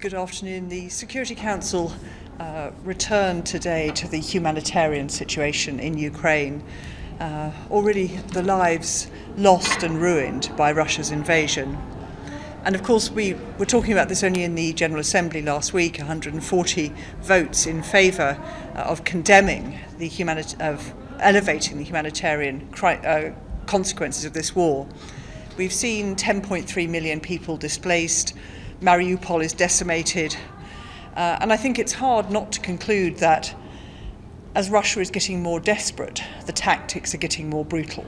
Good afternoon. The Security Council returned today to the humanitarian situation in Ukraine. Already the lives lost and ruined by Russia's invasion. And of course we were talking about this only in the General Assembly last week, 140 votes in favour of condemning of elevating the humanitarian consequences of this war. We've seen 10.3 million people displaced. Mariupol is decimated. And I think it's hard not to conclude that as Russia is getting more desperate, the tactics are getting more brutal.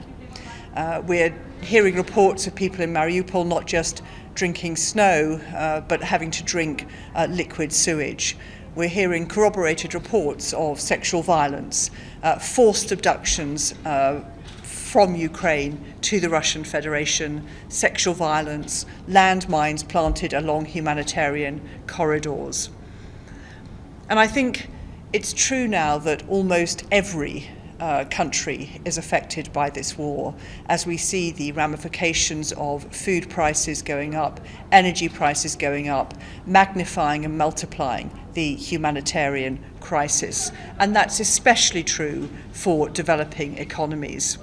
We're hearing reports of people in Mariupol not just drinking snow, but having to drink liquid sewage. We're hearing corroborated reports of sexual violence, forced abductions from Ukraine to the Russian Federation, sexual violence, landmines planted along humanitarian corridors. And I think it's true now that almost every country is affected by this war, as we see the ramifications of food prices going up, energy prices going up, magnifying and multiplying the humanitarian crisis. And that's especially true for developing economies.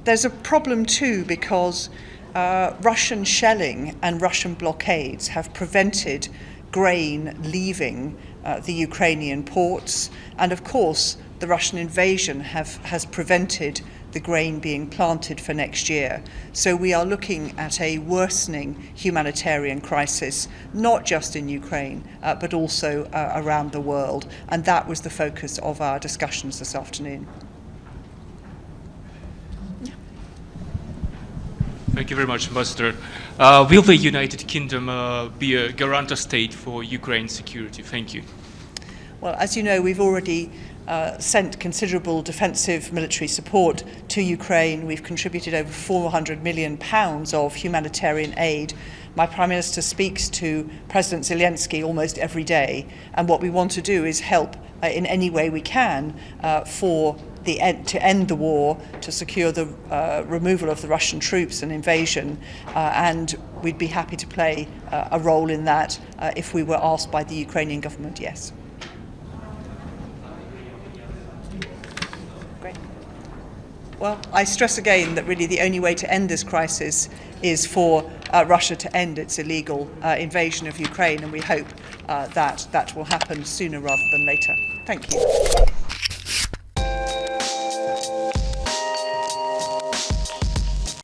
There's a problem too because Russian shelling and Russian blockades have prevented grain leaving the Ukrainian ports, and of course the Russian invasion has prevented the grain being planted for next year. So we are looking at a worsening humanitarian crisis, not just in Ukraine, but also around the world, and that was the focus of our discussions this afternoon. Thank you very much, Ambassador. Will the United Kingdom be a guarantor state for Ukraine's security? Thank you. Well, as you know, we've already sent considerable defensive military support to Ukraine. We've contributed over £400 million of humanitarian aid. My Prime Minister speaks to President Zelensky almost every day, and what we want to do is help in any way we can to end the war, to secure the removal of the Russian troops and invasion, and we'd be happy to play a role in that if we were asked by the Ukrainian government, yes. Great. Well, I stress again that really the only way to end this crisis is for Russia to end its illegal invasion of Ukraine, and we hope that will happen sooner rather than later. Thank you.